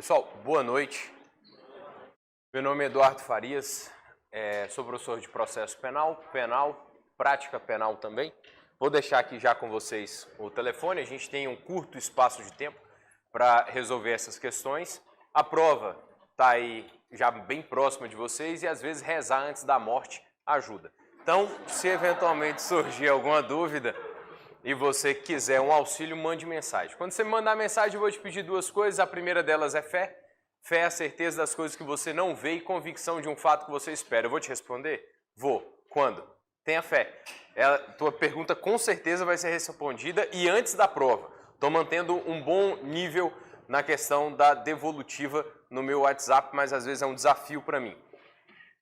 Pessoal, boa noite. Meu nome é Eduardo Farias, sou professor de processo penal, prática penal também. Vou deixar aqui já com vocês o telefone, a gente tem um curto espaço de tempo para resolver essas questões. A prova está aí já bem próxima de vocês e às vezes rezar antes da morte ajuda. Então, se eventualmente surgir alguma dúvida e você quiser um auxílio, mande mensagem. Quando você me mandar mensagem, eu vou te pedir duas coisas. A primeira delas é fé. Fé é a certeza das coisas que você não vê e convicção de um fato que você espera. Eu vou te responder? Vou. Quando? Tenha fé. Tua pergunta com certeza vai ser respondida e antes da prova. Estou mantendo um bom nível na questão da devolutiva no meu WhatsApp, mas às vezes é um desafio para mim.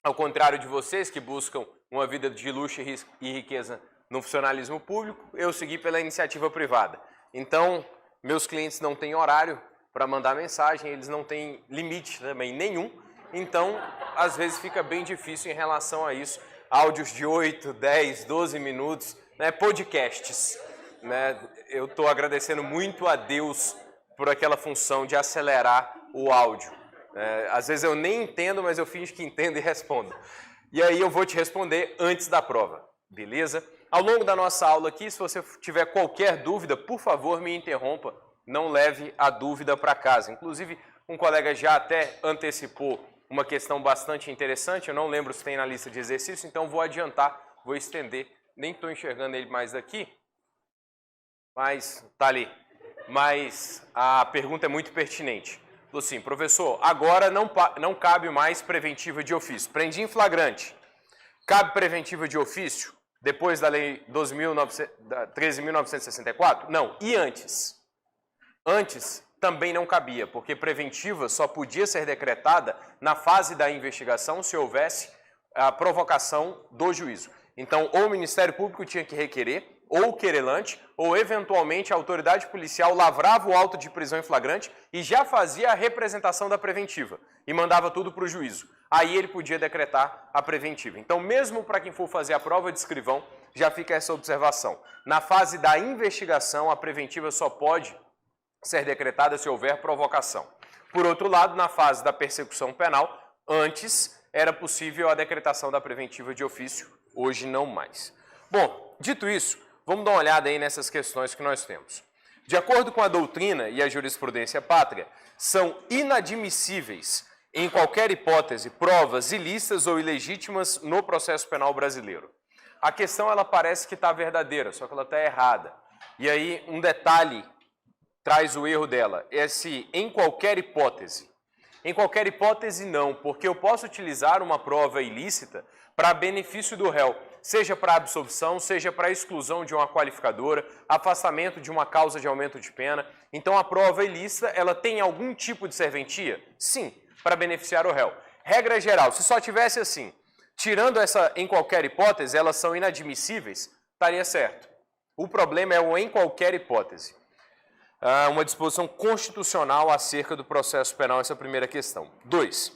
Ao contrário de vocês que buscam uma vida de luxo e riqueza no funcionalismo público, eu segui pela iniciativa privada. Então, meus clientes não têm horário para mandar mensagem, eles não têm limite também nenhum, então, às vezes fica bem difícil em relação a isso. Áudios de 8, 10, 12 minutos, né, podcasts. Né, eu estou agradecendo muito a Deus por aquela função de acelerar o áudio. Às vezes eu nem entendo, mas eu finjo que entendo e respondo. E aí eu vou te responder antes da prova, beleza? Ao longo da nossa aula aqui, se você tiver qualquer dúvida, por favor, me interrompa, não leve a dúvida para casa. Inclusive, um colega já até antecipou uma questão bastante interessante, eu não lembro se tem na lista de exercício, então vou adiantar, vou estender, nem estou enxergando ele mais daqui, mas está ali. Mas a pergunta é muito pertinente. Falou assim, professor, agora não cabe mais preventiva de ofício. Prendi em flagrante. Cabe preventiva de ofício depois da lei 13.964? Não. E antes? Antes também não cabia, porque preventiva só podia ser decretada na fase da investigação se houvesse a provocação do juízo. Então, ou o Ministério Público tinha que requerer, ou o querelante, ou eventualmente a autoridade policial lavrava o auto de prisão em flagrante e já fazia a representação da preventiva e mandava tudo para o juízo. Aí ele podia decretar a preventiva. Então, mesmo para quem for fazer a prova de escrivão, já fica essa observação. Na fase da investigação, a preventiva só pode ser decretada se houver provocação. Por outro lado, na fase da persecução penal, antes era possível a decretação da preventiva de ofício, hoje não mais. Bom, dito isso, vamos dar uma olhada aí nessas questões que nós temos. De acordo com a doutrina e a jurisprudência pátria, são inadmissíveis, em qualquer hipótese, provas ilícitas ou ilegítimas no processo penal brasileiro. A questão, ela parece que está verdadeira, só que ela está errada. E aí, um detalhe traz o erro dela, é se em qualquer hipótese. Em qualquer hipótese, não, porque eu posso utilizar uma prova ilícita para benefício do réu, seja para absolvição, seja para exclusão de uma qualificadora, afastamento de uma causa de aumento de pena. Então, a prova ilícita, ela tem algum tipo de serventia? Sim, para beneficiar o réu. Regra geral, se só tivesse assim, tirando essa em qualquer hipótese, elas são inadmissíveis, estaria certo. O problema é o em qualquer hipótese. Uma disposição constitucional acerca do processo penal, essa é a primeira questão. 2.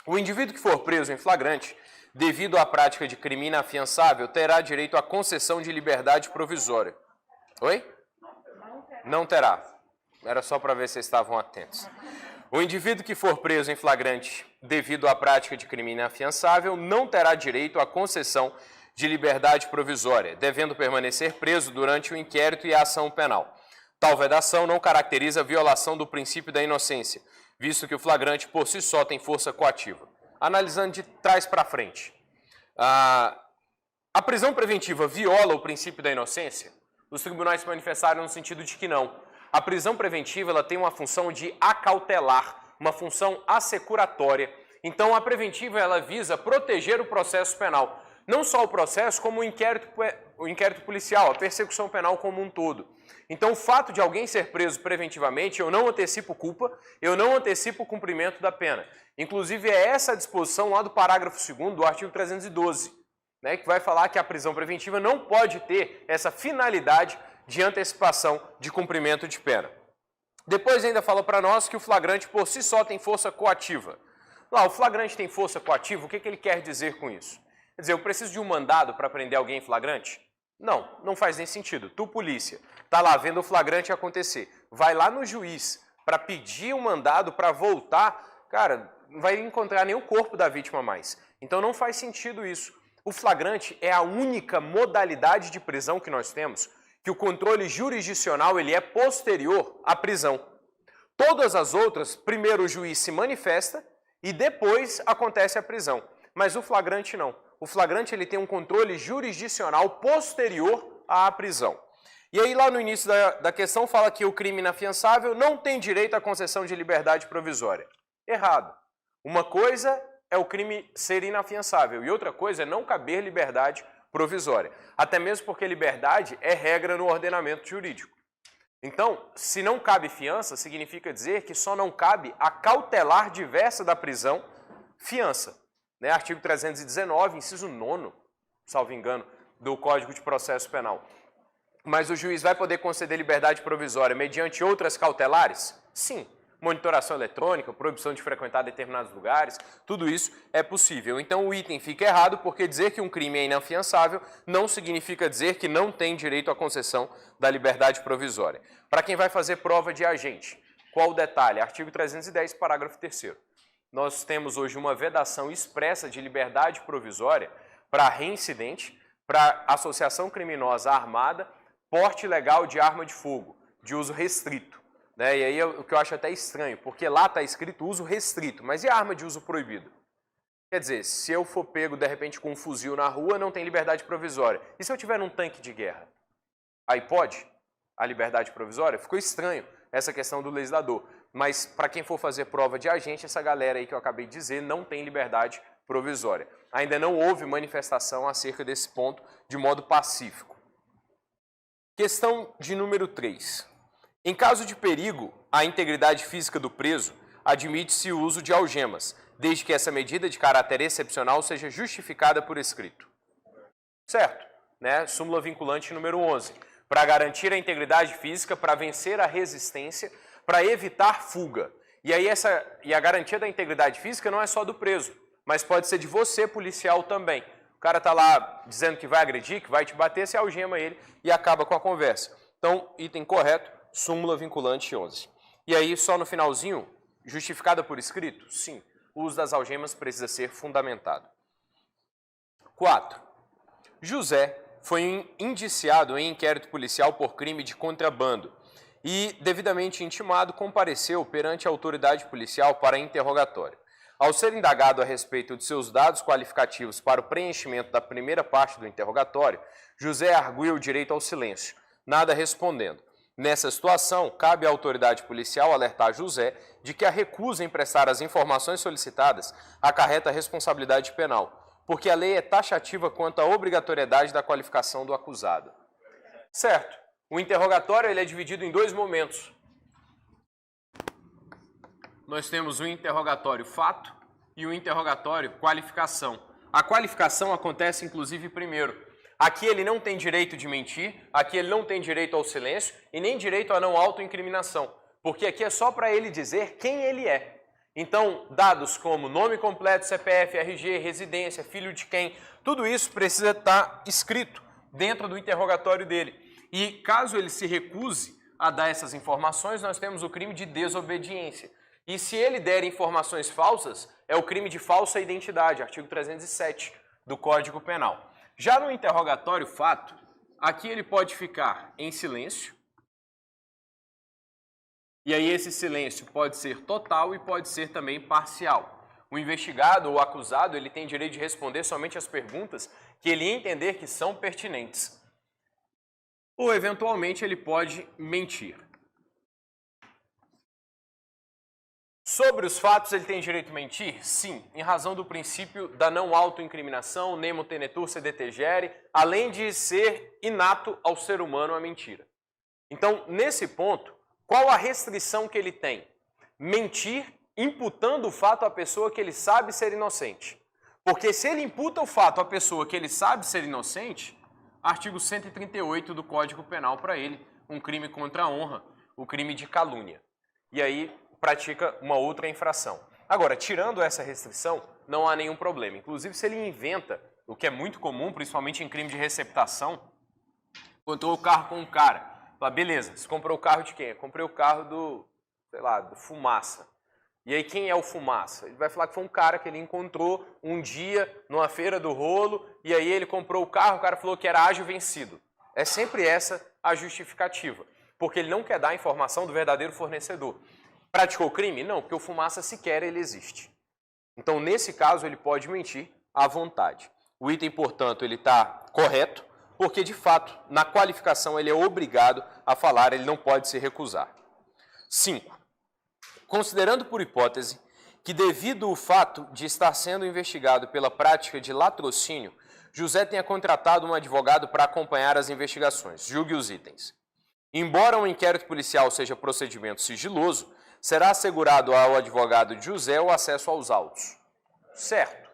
O indivíduo que for preso em flagrante, devido à prática de crime inafiançável, terá direito à concessão de liberdade provisória. Oi? Não terá. Era só para ver se vocês estavam atentos. O indivíduo que for preso em flagrante, devido à prática de crime inafiançável, não terá direito à concessão de liberdade provisória, devendo permanecer preso durante o inquérito e a ação penal. Tal vedação não caracteriza a violação do princípio da inocência, visto que o flagrante por si só tem força coativa. Analisando de trás para frente, a prisão preventiva viola o princípio da inocência? Os tribunais se manifestaram no sentido de que não. A prisão preventiva, ela tem uma função de acautelar, uma função assecuratória. Então, a preventiva, ela visa proteger o processo penal. Não só o processo, como o inquérito policial, a persecução penal como um todo. Então, o fato de alguém ser preso preventivamente, eu não antecipo culpa, eu não antecipo o cumprimento da pena. Inclusive, é essa a disposição lá do parágrafo 2º do artigo 312, né, que vai falar que a prisão preventiva não pode ter essa finalidade de antecipação de cumprimento de pena. Depois ainda fala para nós que o flagrante por si só tem força coativa. Lá, o flagrante tem força coativa, o que ele quer dizer com isso? Quer dizer, eu preciso de um mandado para prender alguém em flagrante? Não, não faz nem sentido. Tu, polícia, tá lá vendo o flagrante acontecer. Vai lá no juiz, para pedir um mandado para voltar, cara, não vai encontrar nem o corpo da vítima mais. Então não faz sentido isso. O flagrante é a única modalidade de prisão que nós temos que o controle jurisdicional ele é posterior à prisão. Todas as outras, primeiro o juiz se manifesta e depois acontece a prisão. Mas o flagrante não. O flagrante ele tem um controle jurisdicional posterior à prisão. E aí lá no início da questão fala que o crime inafiançável não tem direito à concessão de liberdade provisória. Errado. Uma coisa é o crime ser inafiançável e outra coisa é não caber liberdade provisória. Até mesmo porque liberdade é regra no ordenamento jurídico. Então, se não cabe fiança, significa dizer que só não cabe a cautelar diversa da prisão, fiança. Né? Artigo 319, inciso 9º, salvo engano, do Código de Processo Penal. Mas o juiz vai poder conceder liberdade provisória mediante outras cautelares? Sim. Monitoração eletrônica, proibição de frequentar determinados lugares, tudo isso é possível. Então o item fica errado porque dizer que um crime é inafiançável não significa dizer que não tem direito à concessão da liberdade provisória. Para quem vai fazer prova de agente, qual o detalhe? Artigo 310, parágrafo 3º. Nós temos hoje uma vedação expressa de liberdade provisória para reincidente, para associação criminosa armada, porte ilegal de arma de fogo, de uso restrito. Né? E aí o que eu acho até estranho, porque lá está escrito uso restrito, mas e a arma de uso proibido? Quer dizer, se eu for pego de repente com um fuzil na rua, não tem liberdade provisória. E se eu tiver num tanque de guerra? Aí pode a liberdade provisória? Ficou estranho essa questão do legislador. Mas para quem for fazer prova de agente, essa galera aí que eu acabei de dizer não tem liberdade provisória. Ainda não houve manifestação acerca desse ponto de modo pacífico. Questão de número 3. Em caso de perigo à integridade física do preso, admite-se o uso de algemas, desde que essa medida de caráter excepcional seja justificada por escrito. Certo? Né? Súmula vinculante número 11. Para garantir a integridade física, para vencer a resistência, para evitar fuga. E aí a garantia da integridade física não é só do preso, mas pode ser de você, policial, também. O cara está lá dizendo que vai agredir, que vai te bater, você algema ele e acaba com a conversa. Então, item correto, súmula vinculante 11. E aí, só no finalzinho, justificada por escrito? Sim, o uso das algemas precisa ser fundamentado. 4. José foi indiciado em inquérito policial por crime de contrabando e, devidamente intimado, compareceu perante a autoridade policial para interrogatório. Ao ser indagado a respeito de seus dados qualificativos para o preenchimento da primeira parte do interrogatório, José arguiu o direito ao silêncio, nada respondendo. Nessa situação, cabe à autoridade policial alertar José de que a recusa em prestar as informações solicitadas acarreta responsabilidade penal, porque a lei é taxativa quanto à obrigatoriedade da qualificação do acusado. Certo. O interrogatório ele é dividido em dois momentos. Nós temos o interrogatório fato e o interrogatório qualificação. A qualificação acontece, inclusive, primeiro. Aqui ele não tem direito de mentir, aqui ele não tem direito ao silêncio e nem direito à não autoincriminação, porque aqui é só para ele dizer quem ele é. Então, dados como nome completo, CPF, RG, residência, filho de quem, tudo isso precisa estar escrito dentro do interrogatório dele. E caso ele se recuse a dar essas informações, nós temos o crime de desobediência. E se ele der informações falsas, é o crime de falsa identidade, artigo 307 do Código Penal. Já no interrogatório fato, aqui ele pode ficar em silêncio, e aí esse silêncio pode ser total e pode ser também parcial. O investigado ou acusado ele tem direito de responder somente as perguntas que ele entender que são pertinentes. Ou, eventualmente, ele pode mentir. Sobre os fatos, ele tem direito a mentir? Sim, em razão do princípio da não autoincriminação, nemo tenetur sed tegere, além de ser inato ao ser humano a mentira. Então, nesse ponto, qual a restrição que ele tem? Mentir imputando o fato à pessoa que ele sabe ser inocente. Porque se ele imputa o fato à pessoa que ele sabe ser inocente, artigo 138 do Código Penal para ele, um crime contra a honra, o crime de calúnia. E aí pratica uma outra infração. Agora, tirando essa restrição, não há nenhum problema. Inclusive, se ele inventa, o que é muito comum, principalmente em crime de receptação, encontrou o carro com um cara. Fala, beleza, você comprou o carro de quem? Eu comprei o carro sei lá, Fumaça. E aí quem é o Fumaça? Ele vai falar que foi um cara que ele encontrou um dia numa feira do rolo e aí ele comprou o carro, o cara falou que era ágil vencido. É sempre essa a justificativa, porque ele não quer dar a informação do verdadeiro fornecedor. Praticou crime? Não, porque o Fumaça sequer ele existe. Então, nesse caso, ele pode mentir à vontade. O item, portanto, ele está correto, porque, de fato, na qualificação ele é obrigado a falar, ele não pode se recusar. 5. Considerando por hipótese que, devido ao fato de estar sendo investigado pela prática de latrocínio, José tenha contratado um advogado para acompanhar as investigações. Julgue os itens. Embora um inquérito policial seja procedimento sigiloso, será assegurado ao advogado de José o acesso aos autos. Certo.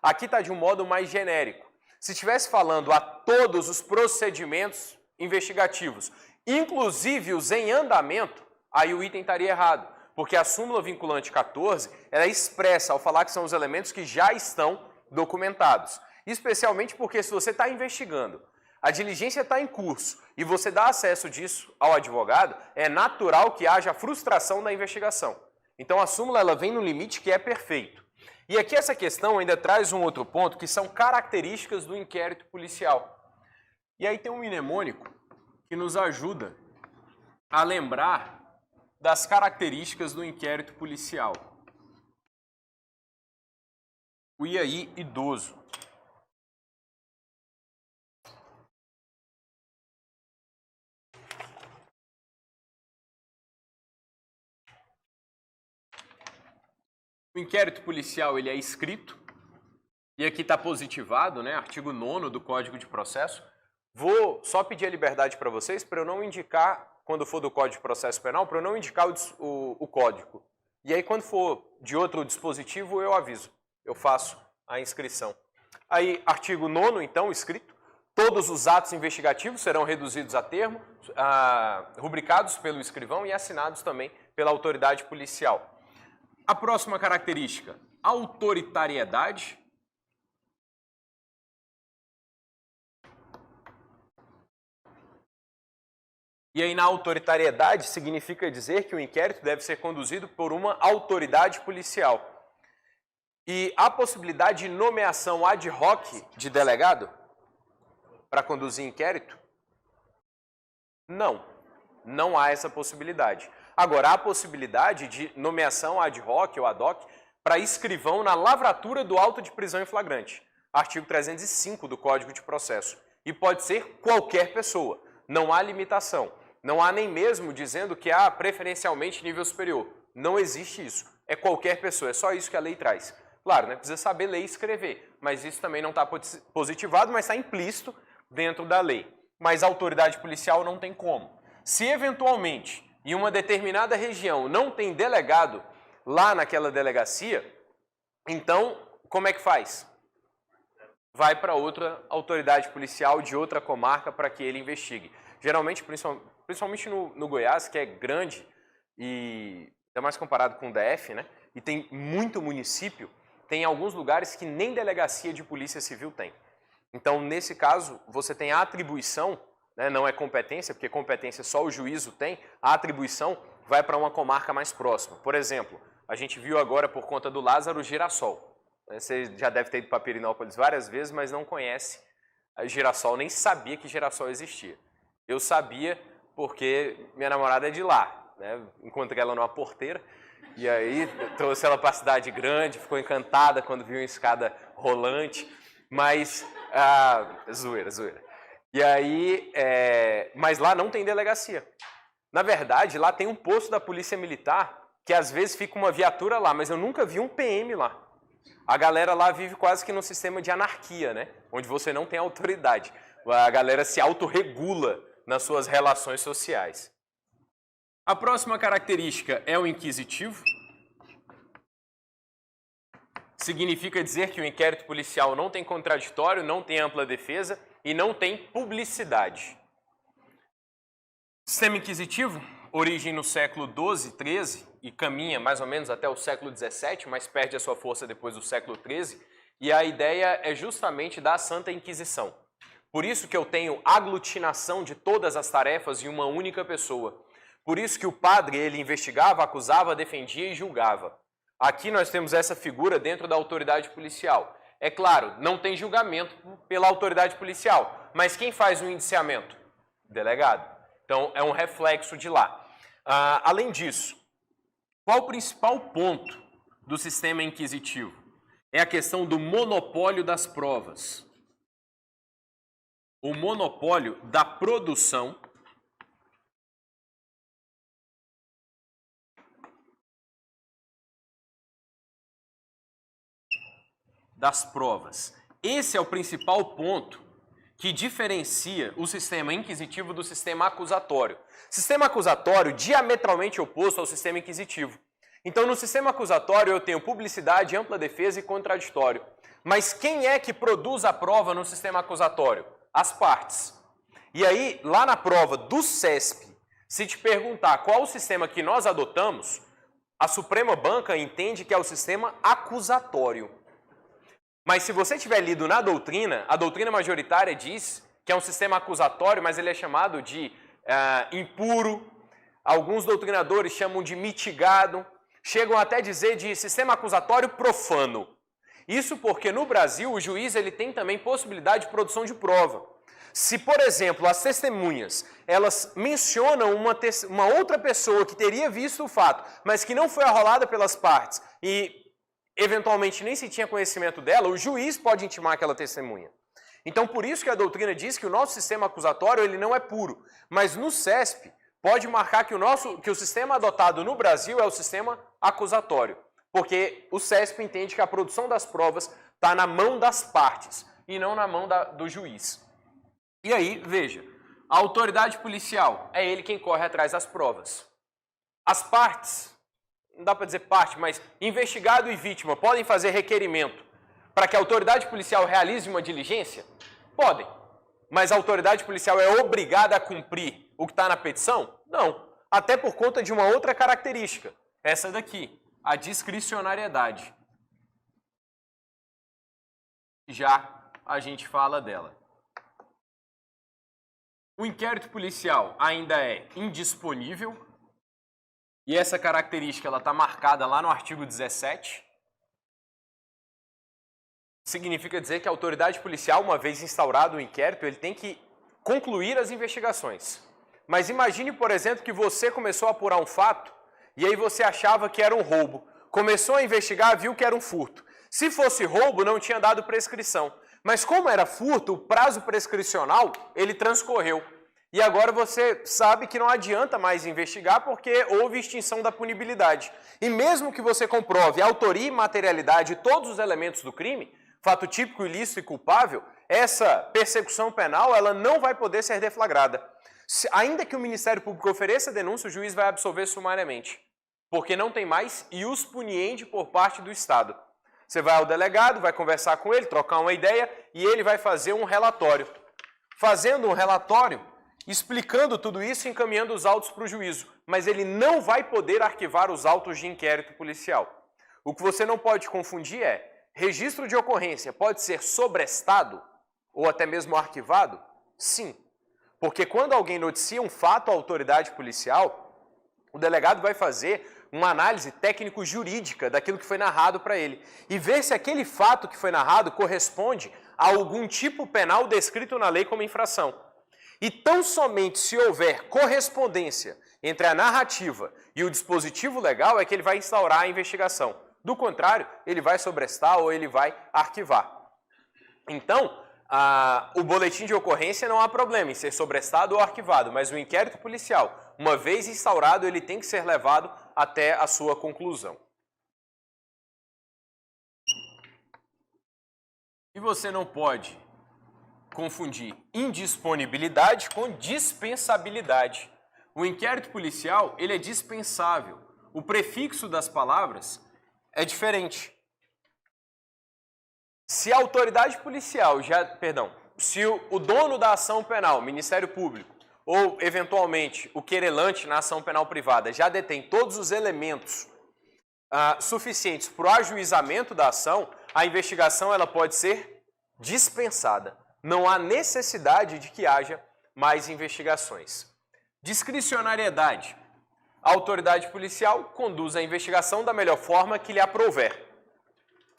Aqui está de um modo mais genérico. Se estivesse falando a todos os procedimentos investigativos, inclusive os em andamento, aí o item estaria errado, porque a súmula vinculante 14, ela é expressa ao falar que são os elementos que já estão documentados. Especialmente porque se você está investigando, a diligência está em curso e você dá acesso disso ao advogado, é natural que haja frustração da investigação. Então a súmula ela vem no limite que é perfeito. E aqui essa questão ainda traz um outro ponto, que são características do inquérito policial. E aí tem um mnemônico que nos ajuda a lembrar das características do inquérito policial. O IAI idoso. O inquérito policial ele é escrito, e aqui está positivado, né, artigo 9º do Código de Processo. Vou só pedir a liberdade para vocês, para eu não indicar, quando for do Código de Processo Penal, para eu não indicar o código. E aí, quando for de outro dispositivo, eu aviso, eu faço a inscrição. Aí, artigo 9º, então, escrito, todos os atos investigativos serão reduzidos a termo, rubricados pelo escrivão e assinados também pela autoridade policial. A próxima característica, autoritariedade. E aí, na autoritariedade, significa dizer que o inquérito deve ser conduzido por uma autoridade policial. E há possibilidade de nomeação ad hoc de delegado para conduzir inquérito? Não, não há essa possibilidade. Agora, há a possibilidade de nomeação ad hoc ou ad hoc para escrivão na lavratura do auto de prisão em flagrante, artigo 305 do Código de Processo. E pode ser qualquer pessoa, não há limitação. Não há nem mesmo dizendo que há preferencialmente nível superior. Não existe isso. É qualquer pessoa, é só isso que a lei traz. Claro, né, precisa saber ler e escrever, mas isso também não está positivado, mas está implícito dentro da lei. Mas a autoridade policial não tem como. Se eventualmente em uma determinada região não tem delegado lá naquela delegacia, então como é que faz? Vai para outra autoridade policial de outra comarca para que ele investigue. Geralmente, principalmente no Goiás, que é grande e ainda mais comparado com o DF, né? E tem muito município, tem alguns lugares que nem delegacia de polícia civil tem. Então, nesse caso, você tem a atribuição, né, não é competência, porque competência só o juízo tem, a atribuição vai para uma comarca mais próxima. Por exemplo, a gente viu agora por conta do Lázaro Girassol. Você já deve ter ido para Pirinópolis várias vezes, mas não conhece a Girassol, nem sabia que Girassol existia. Eu sabia porque minha namorada é de lá, né? Encontrei ela numa porteira e aí trouxe ela para a cidade grande, ficou encantada quando viu uma escada rolante, mas zoeira. E aí, mas lá não tem delegacia. Na verdade, lá tem um posto da Polícia Militar que às vezes fica uma viatura lá, mas eu nunca vi um PM lá. A galera lá vive quase que num sistema de anarquia, né? Onde você não tem autoridade. A galera se autorregula nas suas relações sociais. A próxima característica é o inquisitivo. Significa dizer que o inquérito policial não tem contraditório, não tem ampla defesa e não tem publicidade. Sistema inquisitivo, origem no século XII, XIII e caminha mais ou menos até o século XVII, mas perde a sua força depois do século XIII, e a ideia é justamente da Santa Inquisição. Por isso que eu tenho aglutinação de todas as tarefas em uma única pessoa, Por isso que o padre, ele investigava, acusava, defendia e julgava. Aqui nós temos essa figura dentro da autoridade policial. É claro, não tem julgamento pela autoridade policial, mas quem faz o indiciamento? Delegado. Então, é um reflexo de lá. Além disso, qual o principal ponto do sistema inquisitivo? É a questão do monopólio das provas. O monopólio da produção das provas. Esse é o principal ponto que diferencia o sistema inquisitivo do sistema acusatório. Sistema acusatório diametralmente oposto ao sistema inquisitivo. Então, no sistema acusatório eu tenho publicidade, ampla defesa e contraditório. Mas quem é que produz a prova no sistema acusatório? As partes. E aí, lá na prova do CESP, se te perguntar qual o sistema que nós adotamos, a Suprema Banca entende que é o sistema acusatório. Mas se você tiver lido na doutrina, a doutrina majoritária diz que é um sistema acusatório, mas ele é chamado de impuro. Alguns doutrinadores chamam de mitigado. Chegam até a dizer de sistema acusatório profano. Isso porque no Brasil o juiz ele tem também possibilidade de produção de prova. Se, por exemplo, as testemunhas elas mencionam uma outra pessoa que teria visto o fato, mas que não foi arrolada pelas partes e eventualmente nem se tinha conhecimento dela, o juiz pode intimar aquela testemunha. Então, por isso que a doutrina diz que o nosso sistema acusatório ele não é puro. Mas no CESP, pode marcar que o sistema adotado no Brasil é o sistema acusatório. Porque o CESP entende que a produção das provas está na mão das partes e não na mão do juiz. E aí, veja, a autoridade policial é ele quem corre atrás das provas. As partes, não dá para dizer parte, mas investigado e vítima podem fazer requerimento para que a autoridade policial realize uma diligência? Podem. Mas a autoridade policial é obrigada a cumprir o que está na petição? Não. Até por conta de uma outra característica. Essa daqui, a discricionariedade. Já a gente fala dela. O inquérito policial ainda é indisponível. E essa característica ela está marcada lá no artigo 17. Significa dizer que a autoridade policial, uma vez instaurado o inquérito, ele tem que concluir as investigações. Mas imagine, por exemplo, que você começou a apurar um fato e aí você achava que era um roubo. Começou a investigar, viu que era um furto. Se fosse roubo, não tinha dado prescrição. Mas como era furto, o prazo prescricional, ele transcorreu. E agora você sabe que não adianta mais investigar porque houve extinção da punibilidade. E mesmo que você comprove a autoria e materialidade de todos os elementos do crime, fato típico, ilícito e culpável, essa persecução penal ela não vai poder ser deflagrada. Ainda que o Ministério Público ofereça denúncia, o juiz vai absolver sumariamente. Porque não tem mais ius puniendi por parte do Estado. Você vai ao delegado, vai conversar com ele, trocar uma ideia e ele vai fazer um relatório. Fazendo um relatório, explicando tudo isso e encaminhando os autos para o juízo. Mas ele não vai poder arquivar os autos de inquérito policial. O que você não pode confundir é, registro de ocorrência pode ser sobrestado ou até mesmo arquivado? Sim. Porque quando alguém noticia um fato à autoridade policial, o delegado vai fazer uma análise técnico-jurídica daquilo que foi narrado para ele e ver se aquele fato que foi narrado corresponde a algum tipo penal descrito na lei como infração. E tão somente se houver correspondência entre a narrativa e o dispositivo legal é que ele vai instaurar a investigação. Do contrário, ele vai sobrestar ou ele vai arquivar. Então, o boletim de ocorrência não há problema em ser sobrestado ou arquivado, mas o inquérito policial, uma vez instaurado, ele tem que ser levado até a sua conclusão. E você não pode confundir indisponibilidade com dispensabilidade. O inquérito policial, ele é dispensável. O prefixo das palavras é diferente. Se a autoridade policial se o dono da ação penal, Ministério Público, ou eventualmente o querelante na ação penal privada já detém todos os elementos suficientes para o ajuizamento da ação, a investigação ela pode ser dispensada. Não há necessidade de que haja mais investigações. Discricionariedade. a autoridade policial conduz a investigação da melhor forma que lhe aprouver.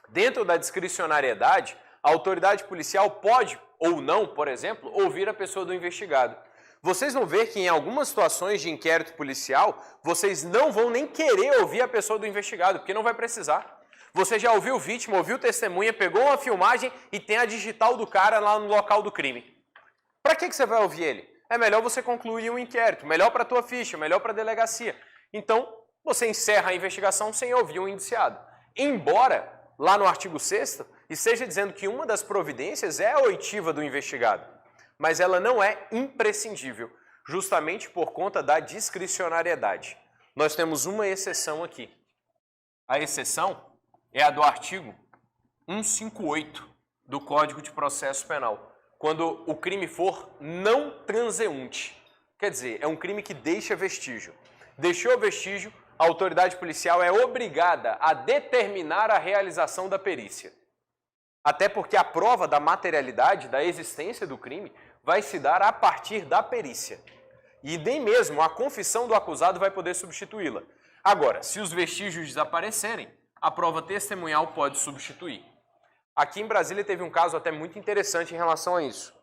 Dentro da discricionariedade, a autoridade policial pode ou não, por exemplo, ouvir a pessoa do investigado. Vocês vão ver que em algumas situações de inquérito policial, vocês não vão nem querer ouvir a pessoa do investigado, porque não vai precisar. Você já ouviu vítima, ouviu testemunha, pegou uma filmagem e tem a digital do cara lá no local do crime. Para que você vai ouvir ele? É melhor você concluir um inquérito, melhor para a tua ficha, melhor para a delegacia. Então, você encerra a investigação sem ouvir um indiciado. Embora, lá no artigo 6º, esteja dizendo que uma das providências é a oitiva do investigado, mas ela não é imprescindível, justamente por conta da discricionariedade. Nós temos uma exceção aqui. A exceção é a do artigo 158 do Código de Processo Penal, quando o crime for não transeunte. Quer dizer, é um crime que deixa vestígio. Deixou vestígio, a autoridade policial é obrigada a determinar a realização da perícia. Até porque a prova da materialidade, da existência do crime, vai se dar a partir da perícia. E nem mesmo a confissão do acusado vai poder substituí-la. Agora, se os vestígios desaparecerem, a prova testemunhal pode substituir. Aqui em Brasília teve um caso até muito interessante em relação a isso.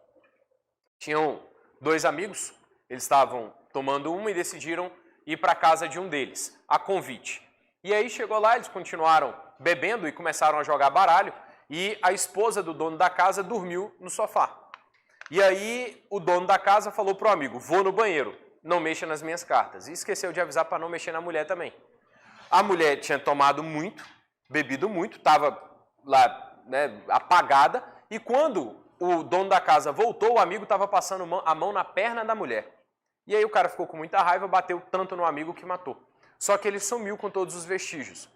Tinham dois amigos, eles estavam tomando uma e decidiram ir para a casa de um deles, a convite. E aí chegou lá, eles continuaram bebendo e começaram a jogar baralho, e a esposa do dono da casa dormiu no sofá. E aí o dono da casa falou para o amigo, vou no banheiro, não mexa nas minhas cartas. E esqueceu de avisar para não mexer na mulher também. A mulher tinha tomado muito, bebido muito, estava lá, né, apagada, e quando o dono da casa voltou, o amigo estava passando a mão na perna da mulher. E aí o cara ficou com muita raiva, bateu tanto no amigo que matou. Só que ele sumiu com todos os vestígios.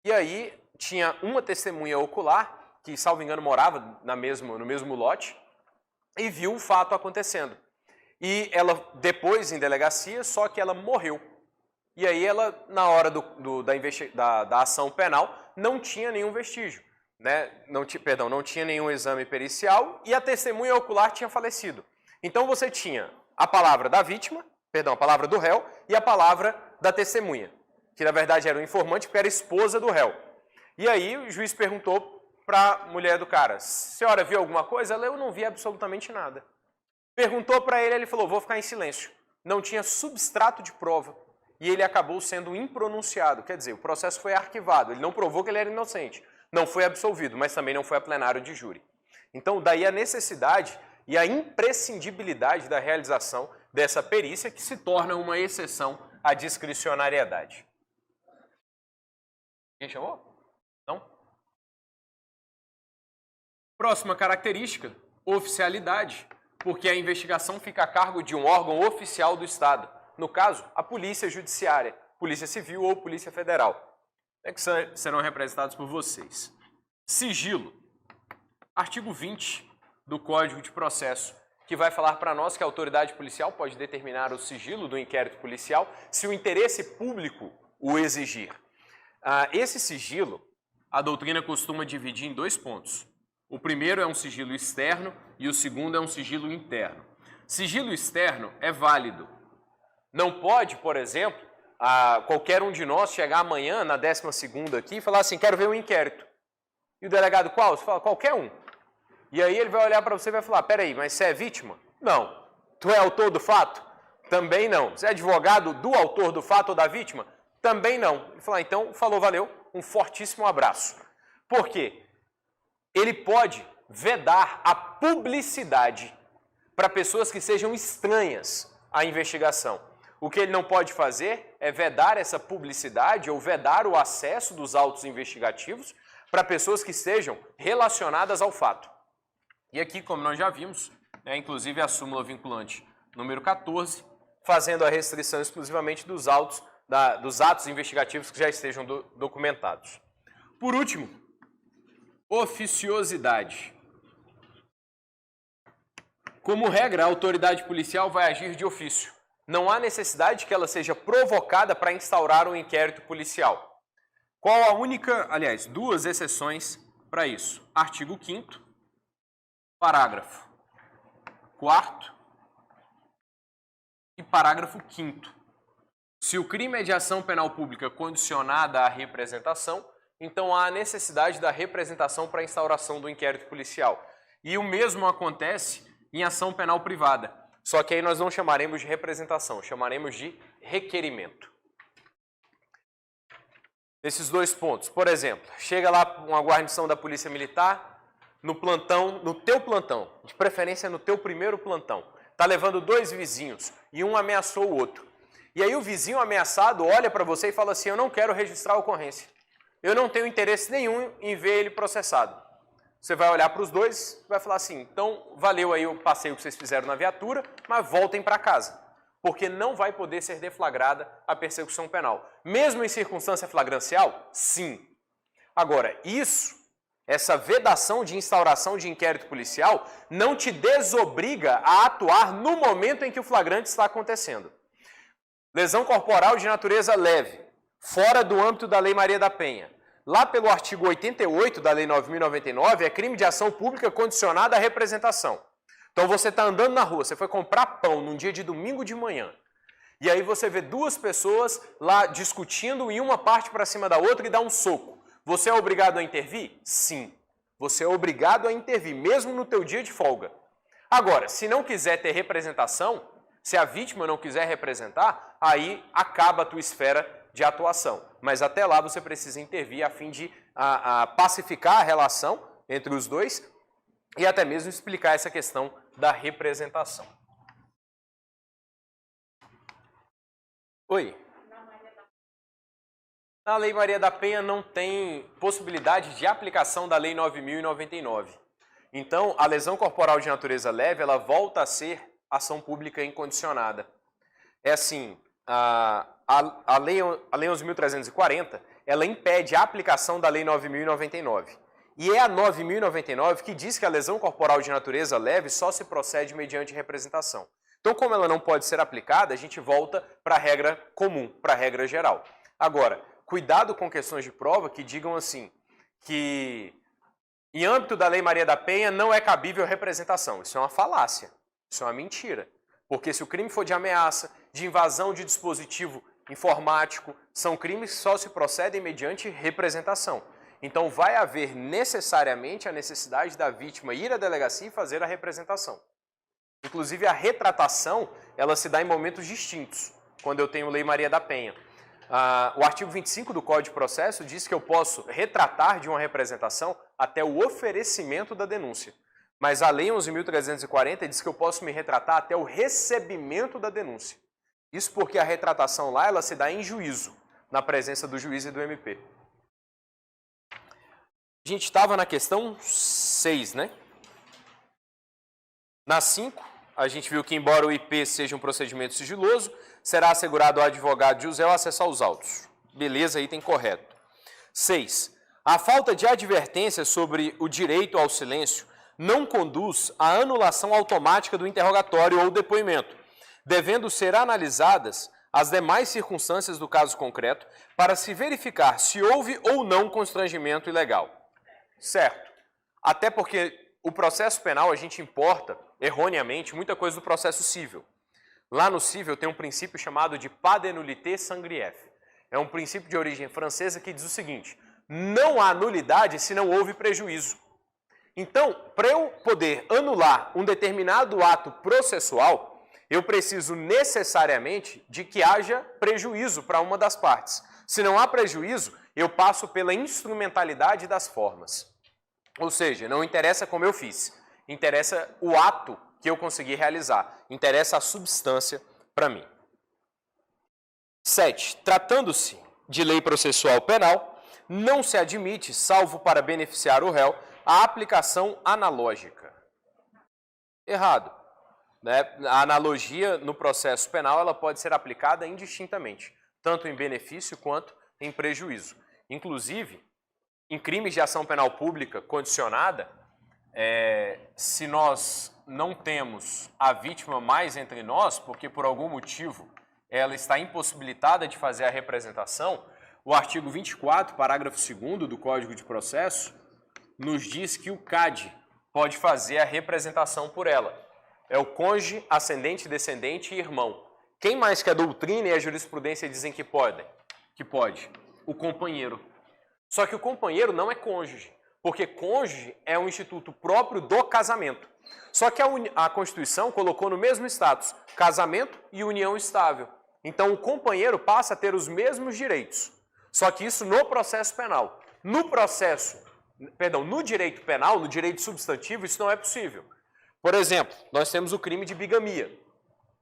E aí tinha uma testemunha ocular, que, salvo engano, morava no mesmo lote, e viu o fato acontecendo. E ela, depois em delegacia, só que ela morreu. E aí ela, na hora da ação penal, não tinha nenhum vestígio. Né? Não tinha nenhum exame pericial e a testemunha ocular tinha falecido. Então você tinha a palavra da vítima, a palavra do réu e a palavra da testemunha, que na verdade era o informante porque era esposa do réu. E aí o juiz perguntou para a mulher do cara, senhora viu alguma coisa? Ela, eu não vi absolutamente nada. Perguntou para ele, ele falou, vou ficar em silêncio. Não tinha substrato de prova e ele acabou sendo impronunciado, quer dizer, o processo foi arquivado, ele não provou que ele era inocente. Não foi absolvido, mas também não foi a plenário de júri. Então, daí a necessidade e a imprescindibilidade da realização dessa perícia que se torna uma exceção à discricionariedade. Quem chamou? Não? Próxima característica, oficialidade, porque a investigação fica a cargo de um órgão oficial do Estado. No caso, a Polícia Judiciária, Polícia Civil ou Polícia Federal. Que serão representados por vocês. Sigilo. Artigo 20 do Código de Processo, que vai falar para nós que a autoridade policial pode determinar o sigilo do inquérito policial se o interesse público o exigir. Esse sigilo, a doutrina costuma dividir em dois pontos. O primeiro é um sigilo externo e o segundo é um sigilo interno. Sigilo externo é válido. Não pode, por exemplo, qualquer um de nós chegar amanhã, na 12ª aqui, e falar assim, quero ver um inquérito. E o delegado, qual? Você fala, qualquer um. E aí ele vai olhar para você e vai falar, peraí, mas você é vítima? Não. Tu é autor do fato? Também não. Você é advogado do autor do fato ou da vítima? Também não. Ele fala, então, falou, valeu, um fortíssimo abraço. Por quê? Ele pode vedar a publicidade para pessoas que sejam estranhas à investigação. O que ele não pode fazer é vedar essa publicidade ou vedar o acesso dos autos investigativos para pessoas que estejam relacionadas ao fato. E aqui, como nós já vimos, inclusive a súmula vinculante número 14, fazendo a restrição exclusivamente dos atos investigativos que já estejam documentados. Por último, oficiosidade. Como regra, a autoridade policial vai agir de ofício. Não há necessidade que ela seja provocada para instaurar um inquérito policial. Qual a única, aliás, duas exceções para isso? Artigo 5º, parágrafo 4º e parágrafo 5º. Se o crime é de ação penal pública condicionada à representação, então há a necessidade da representação para a instauração do inquérito policial. E o mesmo acontece em ação penal privada. Só que aí nós não chamaremos de representação, chamaremos de requerimento. Esses dois pontos. Por exemplo, chega lá uma guarnição da Polícia Militar no plantão, no teu plantão, de preferência no teu primeiro plantão. Está levando dois vizinhos e um ameaçou o outro. E aí o vizinho ameaçado olha para você e fala assim, eu não quero registrar a ocorrência. Eu não tenho interesse nenhum em ver ele processado. Você vai olhar para os dois e vai falar assim, então valeu aí o passeio que vocês fizeram na viatura, mas voltem para casa. Porque não vai poder ser deflagrada a persecução penal. Mesmo em circunstância flagrancial? Sim. Agora, essa vedação de instauração de inquérito policial não te desobriga a atuar no momento em que o flagrante está acontecendo. Lesão corporal de natureza leve, fora do âmbito da Lei Maria da Penha. Lá pelo artigo 88 da Lei 9.099, é crime de ação pública condicionada à representação. Então você está andando na rua, você foi comprar pão num dia de domingo de manhã, e aí você vê duas pessoas lá discutindo e uma parte para cima da outra e dá um soco. Você é obrigado a intervir? Sim. Você é obrigado a intervir, mesmo no teu dia de folga. Agora, se não quiser ter representação, se a vítima não quiser representar, aí acaba a tua esfera de atuação. Mas até lá você precisa intervir a fim de pacificar a relação entre os dois e até mesmo explicar essa questão da representação. Oi. Na Lei Maria da Penha não tem possibilidade de aplicação da Lei 9.099. Então, a lesão corporal de natureza leve, ela volta a ser ação pública incondicionada. É assim, a Lei 11.340, ela impede a aplicação da Lei 9.099. E é a 9.099 que diz que a lesão corporal de natureza leve só se procede mediante representação. Então, como ela não pode ser aplicada, a gente volta para a regra comum, para a regra geral. Agora, cuidado com questões de prova que digam assim, que em âmbito da Lei Maria da Penha não é cabível representação. Isso é uma falácia, isso é uma mentira. Porque se o crime for de ameaça, de invasão de dispositivo informático, são crimes que só se procedem mediante representação. Então vai haver necessariamente a necessidade da vítima ir à delegacia e fazer a representação. Inclusive a retratação, ela se dá em momentos distintos, quando eu tenho Lei Maria da Penha. O artigo 25 do Código de Processo diz que eu posso retratar de uma representação até o oferecimento da denúncia. Mas a Lei 11.340 diz que eu posso me retratar até o recebimento da denúncia. Isso porque a retratação lá, ela se dá em juízo, na presença do juiz e do MP. A gente estava na questão 6, né? Na 5, a gente viu que embora o IP seja um procedimento sigiloso, será assegurado ao advogado de uso o acesso aos autos. Beleza, item correto. 6. A falta de advertência sobre o direito ao silêncio não conduz à anulação automática do interrogatório ou depoimento, devendo ser analisadas as demais circunstâncias do caso concreto para se verificar se houve ou não constrangimento ilegal. Certo. Até porque o processo penal a gente importa, erroneamente, muita coisa do processo civil. Lá no civil tem um princípio chamado de pas de nullité sans grief. É um princípio de origem francesa que diz o seguinte, não há nulidade se não houve prejuízo. Então, para eu poder anular um determinado ato processual, eu preciso necessariamente de que haja prejuízo para uma das partes. Se não há prejuízo, eu passo pela instrumentalidade das formas. Ou seja, não interessa como eu fiz, interessa o ato que eu consegui realizar, interessa a substância para mim. 7. Tratando-se de lei processual penal, não se admite, salvo para beneficiar o réu, a aplicação analógica. Errado. Né? A analogia no processo penal ela pode ser aplicada indistintamente, tanto em benefício quanto em prejuízo. Inclusive, em crimes de ação penal pública condicionada, se nós não temos a vítima mais entre nós, porque por algum motivo ela está impossibilitada de fazer a representação, o artigo 24, parágrafo 2º do Código de Processo, nos diz que o CAD pode fazer a representação por ela. É o cônjuge, ascendente, descendente e irmão. Quem mais que a doutrina e a jurisprudência dizem que pode? O companheiro. Só que o companheiro não é cônjuge, porque cônjuge é um instituto próprio do casamento. Só que a Constituição colocou no mesmo status casamento e união estável. Então o companheiro passa a ter os mesmos direitos. Só que isso no processo penal. No direito penal, no direito substantivo, isso não é possível. Por exemplo, nós temos o crime de bigamia.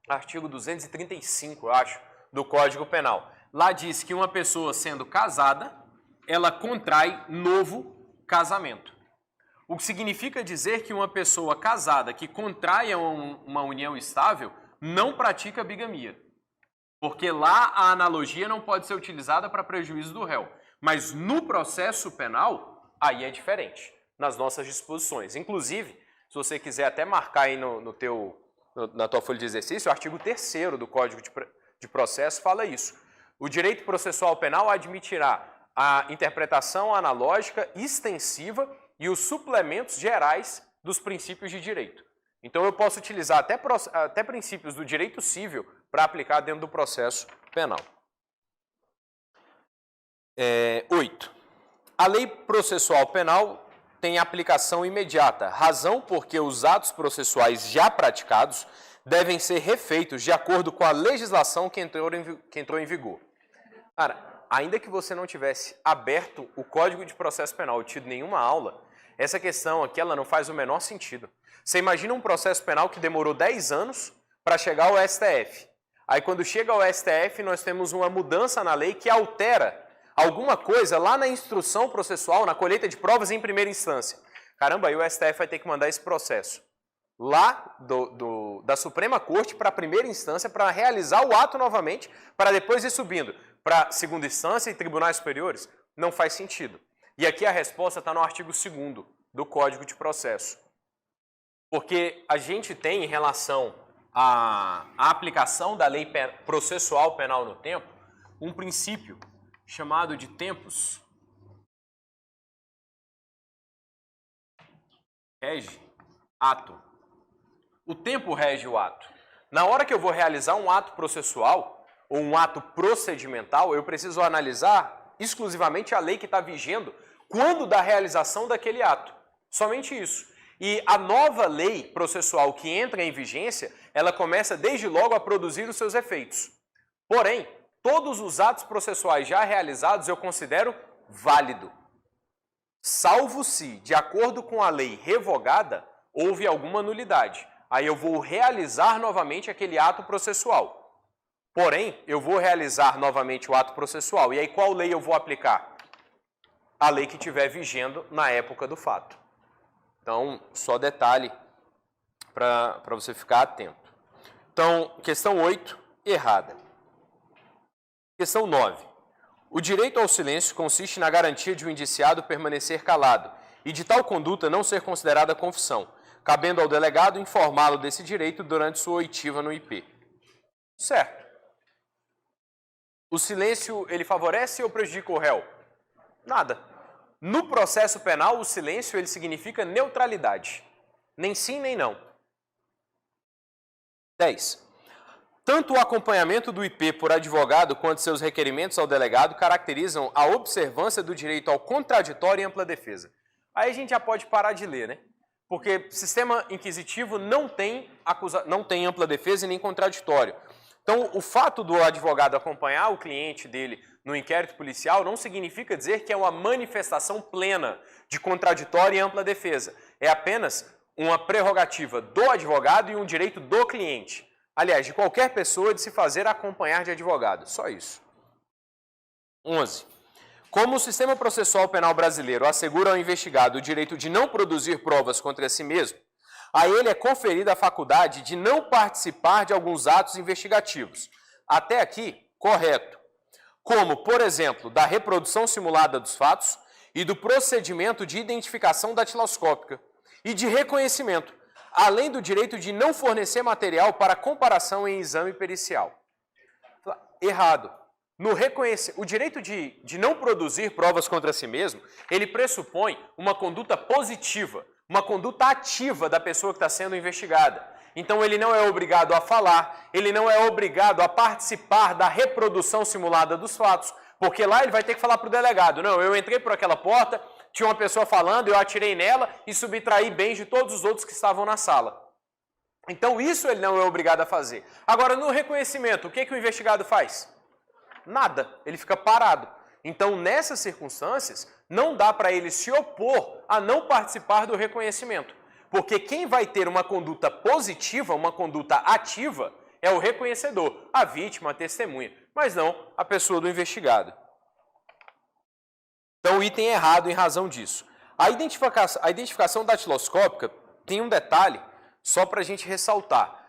Artigo 235, eu acho, do Código Penal. Lá diz que uma pessoa sendo casada, ela contrai novo casamento. O que significa dizer que uma pessoa casada que contraia uma união estável não pratica bigamia. Porque lá a analogia não pode ser utilizada para prejuízo do réu. Mas no processo penal, aí é diferente, nas nossas disposições. Inclusive, se você quiser até marcar aí na tua folha de exercício, o artigo 3º do Código de Processo fala isso. O direito processual penal admitirá a interpretação analógica extensiva e os suplementos gerais dos princípios de direito. Então eu posso utilizar até princípios do direito civil para aplicar dentro do processo penal. 8. A lei processual penal tem aplicação imediata, razão porque os atos processuais já praticados devem ser refeitos de acordo com a legislação que entrou em vigor. Cara, ainda que você não tivesse aberto o Código de Processo Penal e tido nenhuma aula, essa questão aqui ela não faz o menor sentido. Você imagina um processo penal que demorou 10 anos para chegar ao STF. Aí quando chega ao STF, nós temos uma mudança na lei que altera alguma coisa lá na instrução processual, na colheita de provas em primeira instância. Caramba, aí o STF vai ter que mandar esse processo lá da Suprema Corte para a primeira instância para realizar o ato novamente, para depois ir subindo para segunda instância e tribunais superiores. Não faz sentido. E aqui a resposta está no artigo 2º do Código de Processo. Porque a gente tem em relação à aplicação da lei processual penal no tempo, um princípio chamado de tempus rege ato. O tempo rege o ato. Na hora que eu vou realizar um ato processual ou um ato procedimental, eu preciso analisar exclusivamente a lei que está vigendo quando da realização daquele ato. Somente isso. E a nova lei processual que entra em vigência, ela começa desde logo a produzir os seus efeitos. Porém, todos os atos processuais já realizados eu considero válido, salvo se, de acordo com a lei revogada, houve alguma nulidade. Aí eu vou realizar novamente aquele ato processual. Porém, eu vou realizar novamente o ato processual. E aí qual lei eu vou aplicar? A lei que estiver vigendo na época do fato. Então, só detalhe para você ficar atento. Então, questão 8, errada. Questão 9. O direito ao silêncio consiste na garantia de um indiciado permanecer calado e de tal conduta não ser considerada confissão, cabendo ao delegado informá-lo desse direito durante sua oitiva no IP. Certo. O silêncio, ele favorece ou prejudica o réu? Nada. No processo penal, o silêncio ele significa neutralidade. Nem sim, nem não. 10. Tanto o acompanhamento do IP por advogado quanto seus requerimentos ao delegado caracterizam a observância do direito ao contraditório e ampla defesa. Aí a gente já pode parar de ler, né? Porque sistema inquisitivo não tem ampla defesa e nem contraditório. Então, o fato do advogado acompanhar o cliente dele no inquérito policial não significa dizer que é uma manifestação plena de contraditório e ampla defesa. É apenas uma prerrogativa do advogado e um direito do cliente. Aliás, de qualquer pessoa de se fazer acompanhar de advogado. Só isso. 11. Como o sistema processual penal brasileiro assegura ao investigado o direito de não produzir provas contra si mesmo, a ele é conferida a faculdade de não participar de alguns atos investigativos. Até aqui, correto. Como, por exemplo, da reprodução simulada dos fatos e do procedimento de identificação datiloscópica e de reconhecimento, além do direito de não fornecer material para comparação em exame pericial. Errado. O direito de não produzir provas contra si mesmo, ele pressupõe uma conduta positiva, uma conduta ativa da pessoa que está sendo investigada. Então ele não é obrigado a falar, ele não é obrigado a participar da reprodução simulada dos fatos, porque lá ele vai ter que falar para o delegado, não, eu entrei por aquela porta, tinha uma pessoa falando, eu atirei nela e subtraí bens de todos os outros que estavam na sala. Então isso ele não é obrigado a fazer. Agora no reconhecimento, o que o investigado faz? Nada, ele fica parado. Então nessas circunstâncias, não dá para ele se opor a não participar do reconhecimento. Porque quem vai ter uma conduta positiva, uma conduta ativa, é o reconhecedor, a vítima, a testemunha, mas não a pessoa do investigado. Então o item é errado em razão disso. A identificação datiloscópica tem um detalhe, só para a gente ressaltar.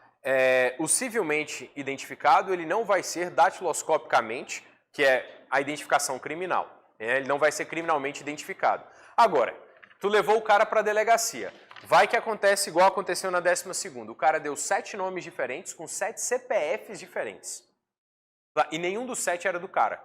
O civilmente identificado ele não vai ser datiloscopicamente, que é a identificação criminal. Ele não vai ser criminalmente identificado. Agora, tu levou o cara para a delegacia. Vai que acontece igual aconteceu na 12ª. O cara deu 7 nomes diferentes com 7 CPFs diferentes. E nenhum dos 7 era do cara.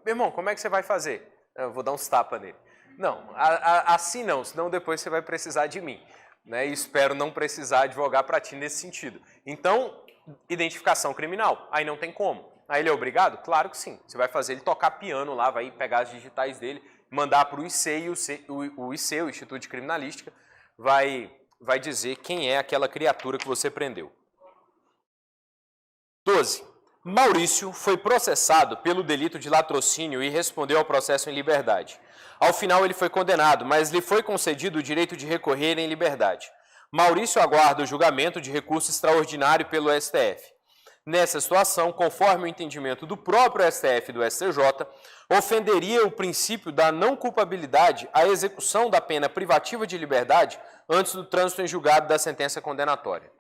Meu irmão, como é que você vai fazer? Eu vou dar uns tapas nele. Não, assim não, senão depois você vai precisar de mim. Né? E espero não precisar advogar para ti nesse sentido. Então, identificação criminal, aí não tem como. Aí ele é obrigado? Claro que sim. Você vai fazer ele tocar piano lá, vai pegar as digitais dele, mandar para o IC, e o IC, o Instituto de Criminalística, vai dizer quem é aquela criatura que você prendeu. 12. Maurício foi processado pelo delito de latrocínio e respondeu ao processo em liberdade. Ao final ele foi condenado, mas lhe foi concedido o direito de recorrer em liberdade. Maurício aguarda o julgamento de recurso extraordinário pelo STF. Nessa situação, conforme o entendimento do próprio STF e do STJ, ofenderia o princípio da não culpabilidade a execução da pena privativa de liberdade antes do trânsito em julgado da sentença condenatória.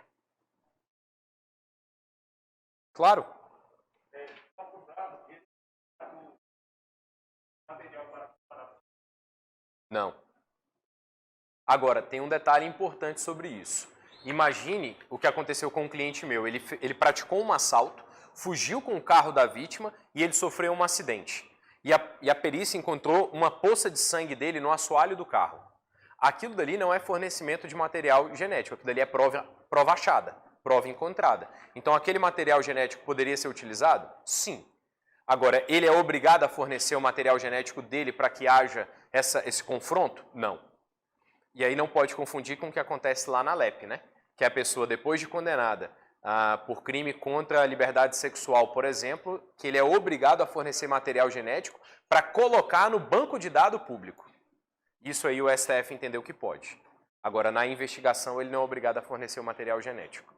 Claro? Não. Agora, tem um detalhe importante sobre isso. Imagine o que aconteceu com um cliente meu. Ele praticou um assalto, fugiu com o carro da vítima e ele sofreu um acidente. E a perícia encontrou uma poça de sangue dele no assoalho do carro. Aquilo dali não é fornecimento de material genético, aquilo dali é prova achada, prova encontrada. Então, aquele material genético poderia ser utilizado? Sim. Agora, ele é obrigado a fornecer o material genético dele para que haja esse confronto? Não. E aí não pode confundir com o que acontece lá na LEP, né? Que a pessoa, depois de condenada por crime contra a liberdade sexual, por exemplo, que ele é obrigado a fornecer material genético para colocar no banco de dados público. Isso aí o STF entendeu que pode. Agora, na investigação, ele não é obrigado a fornecer o material genético.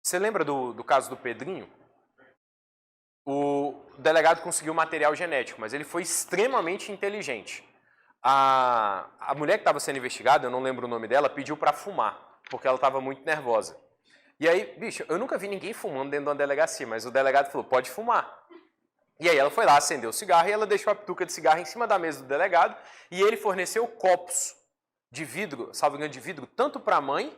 Você lembra do caso do Pedrinho? O delegado conseguiu material genético, mas ele foi extremamente inteligente. A mulher que estava sendo investigada, eu não lembro o nome dela, pediu para fumar, porque ela estava muito nervosa. E aí, bicho, eu nunca vi ninguém fumando dentro de uma delegacia, mas o delegado falou, pode fumar. E aí ela foi lá, acendeu o cigarro e ela deixou a pituca de cigarro em cima da mesa do delegado e ele forneceu copos de vidro, salvo engano de vidro, tanto para a mãe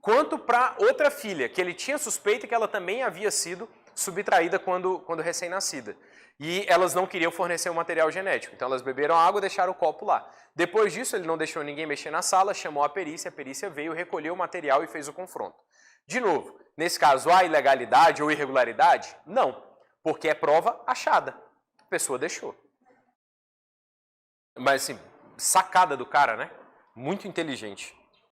quanto para outra filha, que ele tinha suspeita que ela também havia sido subtraída quando recém-nascida. E elas não queriam fornecer o material genético, então elas beberam água e deixaram o copo lá. Depois disso, ele não deixou ninguém mexer na sala, chamou a perícia veio, recolheu o material e fez o confronto. De novo, nesse caso, há ilegalidade ou irregularidade? Não, porque é prova achada. A pessoa deixou. Mas assim, sacada do cara, né? Muito inteligente.